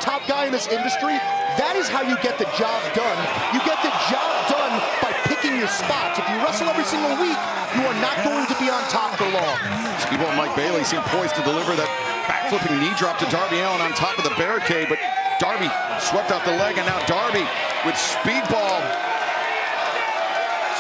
top guy in this industry, that is how you get the job done. You get the job done by picking your spots. If you wrestle every single week, you are not going to be on top for long. Speedball Mike Bailey seemed poised to deliver that back-flipping knee drop to Darby Allin on top of the barricade, but Darby swept out the leg, and now Darby with Speedball.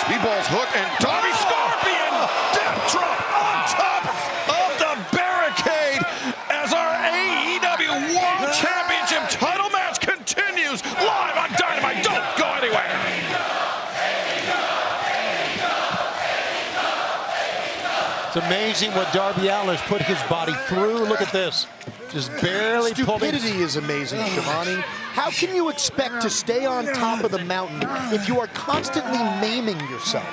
Speedball's hook, and Darby Scorpion death drop on top of the barricade as our AEW World Championship title match continues live on Dynamite. Don't go anywhere. It's amazing what Darby Allin has put his body through. Look at this. Just barely Stupidity is amazing, Shivani. How can you expect to stay on top of the mountain if you are constantly maiming yourself?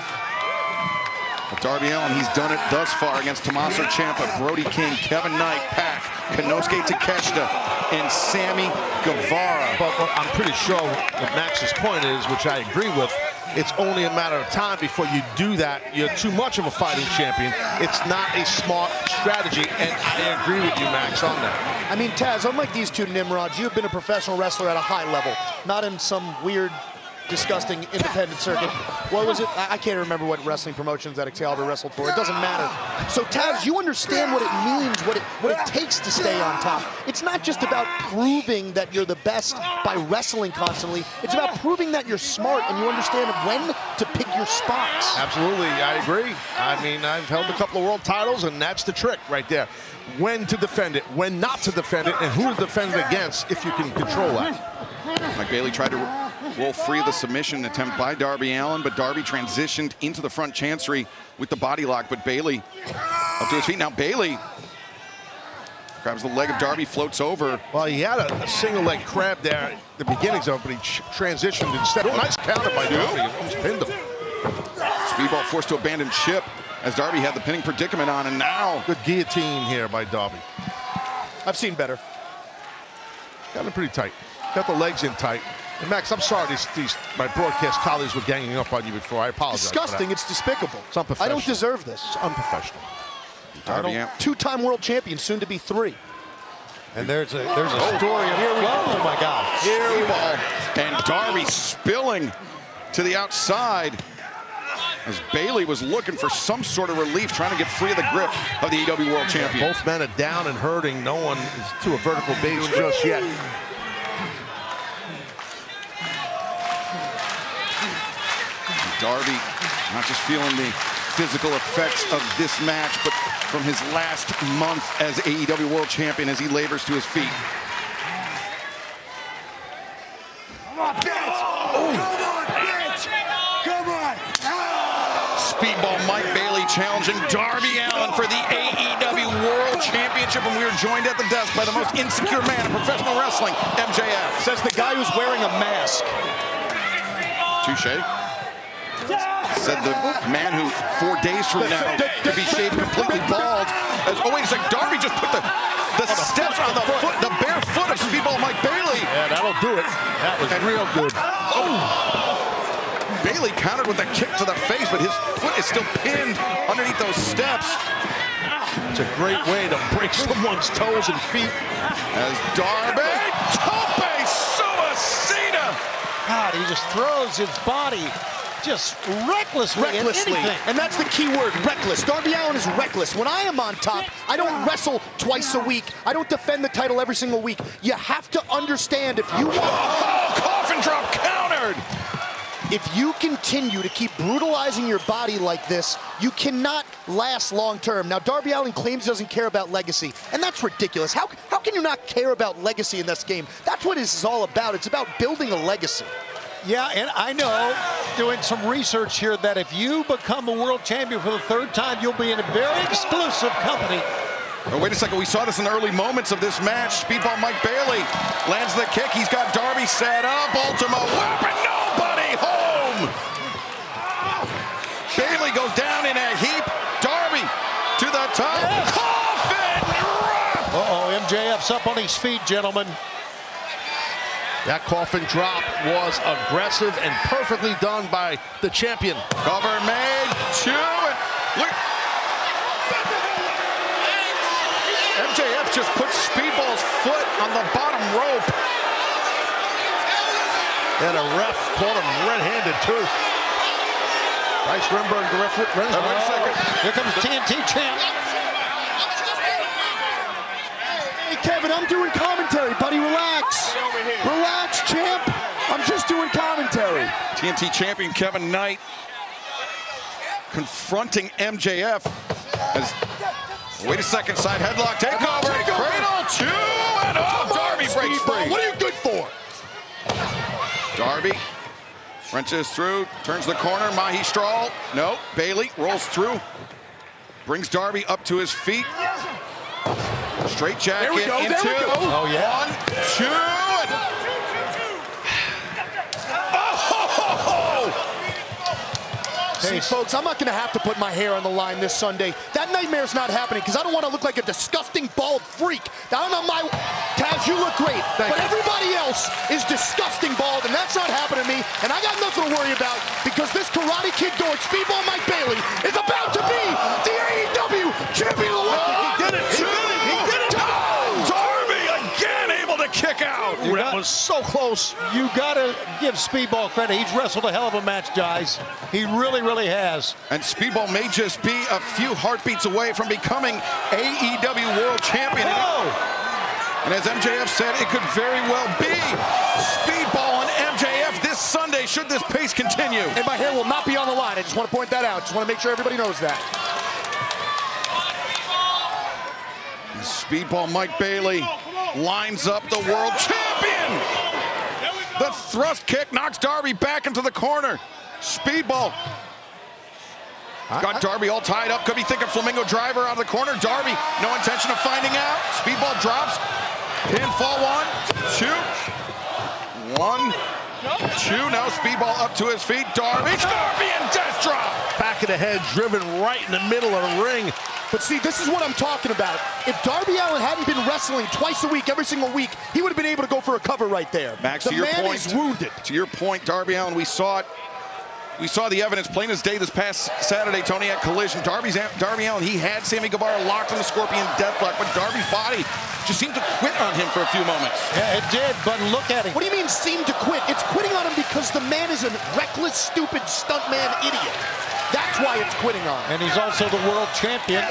Well, Darby Allin, he's done it thus far against Tommaso Ciampa, Brody King, Kevin Knight, Pac, Konosuke Takeshita, and Sammy Guevara. But I'm pretty sure what Max's point is, which I agree with, it's only a matter of time before you do that. You're too much of a fighting champion. It's not a smart strategy, and I agree with you, Max, on that. I mean, Taz, unlike these two Nimrods, you've been a professional wrestler at a high level, not in some weird, disgusting independent circuit. What was it? I can't remember what wrestling promotions that Excalibur wrestled for. It doesn't matter. So, Taz, you understand what it means, what it takes to stay on top. It's not just about proving that you're the best by wrestling constantly. It's about proving that you're smart and you understand when to pick your spots. Absolutely, I agree. I mean, I've held a couple of world titles, and that's the trick right there. When to defend it, when not to defend it, and who to defend it against if you can control that. Mike Bailey tried to roll free of the submission attempt by Darby Allin, but Darby transitioned into the front chancery with the body lock, but Bailey up to his feet. Now Bailey grabs the leg of Darby, floats over. Well, he had a single leg crab there at the beginnings of it, but he transitioned instead. Oh, nice counter by Darby. Almost pinned him. Speedball forced to abandon ship as Darby had the pinning predicament on, and now good guillotine here by Darby. I've seen better. Got him pretty tight. Got the legs in tight. And Max, I'm sorry my broadcast colleagues were ganging up on you before. I apologize. Disgusting. It's despicable. It's unprofessional. I don't deserve this. It's unprofessional. Two-time world champion, soon to be 3. And there's a story of here we go. Oh my God. Here we go. And Darby spilling to the outside as Bailey was looking for some sort of relief, trying to get free of the grip of the AEW World Champion. Both men are down and hurting. No one is to a vertical base just yet. Darby not just feeling the physical effects of this match, but from his last month as AEW World Champion as he labors to his feet. Come on, bitch! Oh. Come on, bitch! Come on! Speedball Mike Bailey challenging Darby Allin for the AEW World Championship, and we are joined at the desk by the most insecure man in professional wrestling, MJF. Says the guy who's wearing a mask. Touche. Said the man who 4 days from now could be shaved completely bald. Oh, wait a second. Darby just put the steps on the foot, the bare foot of Speedball Mike Bailey. Yeah, that'll do it. That was real good. Oh! Bailey countered with a kick to the face, but his foot is still pinned underneath those steps. It's a great way to break someone's toes and feet. As Darby tope suicida. God, he just throws his body just recklessly. And that's the key word, reckless. Darby Allin is reckless. When I am on top, I don't wrestle twice a week. I don't defend the title every single week. You have to understand if you want... Oh, coffin drop countered! If you continue to keep brutalizing your body like this, you cannot last long term. Now, Darby Allin claims he doesn't care about legacy, and that's ridiculous. How can you not care about legacy in this game? That's what this is all about. It's about building a legacy. Yeah, and I know, doing some research here, that if you become a world champion for the 3rd time, you'll be in a very exclusive company. Oh, wait a second, we saw this in the early moments of this match. Speedball Mike Bailey lands the kick. He's got Darby set up. Ultimo weapon, nobody home. Bailey goes down in a heap. Darby to the top. Yes. Coffin drop. Uh-oh, MJF's up on his feet, gentlemen. That coffin drop was aggressive and perfectly done by the champion. Cover made, 2, and look. MJF MJF just put Speedball's foot on the bottom rope. And a ref caught him red-handed, too. Bryce Remberg, the ref. Wait a second. Here comes TNT champ. Hey, Kevin, I'm doing commentary, buddy. Relax. Relax, champ. I'm just doing commentary. TNT champion Kevin Knight confronting MJF as, wait a second, side headlock, takeover, cradle, 2, and Darby breaks free. What are you good for? Darby wrenches through, turns the corner, Mahi Strahl, no, Bailey rolls through, brings Darby up to his feet. Straight jacket There we go, into, there we go. Oh, yeah. 1, 2, and See, folks, I'm not going to have to put my hair on the line this Sunday. That nightmare's not happening because I don't want to look like a disgusting bald freak. I don't know, Taz, you look great, but everybody else is disgusting bald, and that's not happening to me, and I got nothing to worry about because this Karate Kid dork, Speedball Mike Bailey, is about to be the AEW champion of the world. he did it, he did it. Darby again able to kick out. Ooh, that was so close. You got to give Speedball credit. He's wrestled a hell of a match, guys. He really, really has. And Speedball may just be a few heartbeats away from becoming AEW World Champion. And as MJF said, it could very well be Speedball and MJF this Sunday should this pace continue. And my hair will not be on the line. I just want to point that out. Just want to make sure everybody knows that. Speedball Mike Bailey lines up the world champion. The thrust kick knocks Darby back into the corner. Speedball got Darby all tied up. Could be thinking Flamingo Driver out of the corner. Darby, no intention of finding out. Speedball drops. Pinfall, 1, 2. 1, 2. Now Speedball up to his feet. Darby, Scorpion death drop. Back of the head, driven right in the middle of the ring. But see, this is what I'm talking about. If Darby Allin hadn't been wrestling twice a week, every single week, he would have been able to go for a cover right there. Max, the to your man point, is wounded. To your point, Darby Allin, we saw it. We saw the evidence plain as day this past Saturday, Tony, at Collision. Darby Allin, he had Sammy Guevara locked in the Scorpion Deathlock, but Darby's body just seemed to quit on him for a few moments. Yeah, it did, but look at him. What do you mean seemed to quit? It's quitting on him because the man is a reckless, stupid stuntman idiot. That's why it's quitting on him. And he's also the world champion.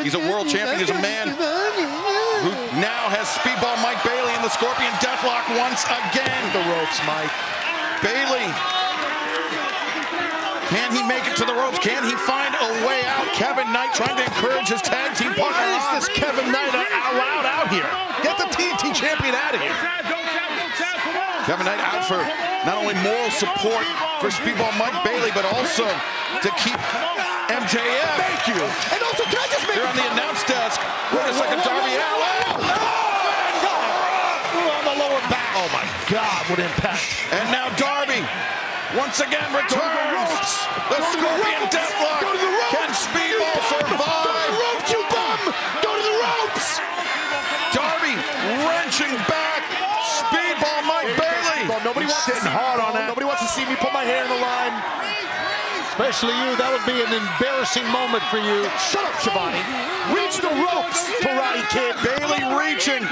He's a world champion. He's a man who now has Speedball Mike Bailey in the Scorpion Deathlock once again. The ropes, Mike. Bailey. Can he make it to the ropes? Can he find a way out? Kevin Knight trying to encourage his tag team partner. Why is this Kevin Knight allowed out here? Get the TNT champion out of here. Kevin Knight out for not only moral support for Speedball Mike Bailey, but also to keep MJF. Thank you. And also, can I just make They're on the announce desk. Wait a second, Darby Allin. On the lower back. Oh my God, what impact. And now Darby once again returns. The Scorpion Deathlock. Go to the ropes. Can Speedball Go to survive? the ropes, you bum. Go to the ropes. Darby wrenching back. Speedball Mike Bailey. Well, nobody wants to sitting hard on that. Nobody wants to see me put my hair in the line. Especially you. That would be an embarrassing moment for you. Shut up, Shivani. Reach the ropes, Karate Kid. Bailey reaching.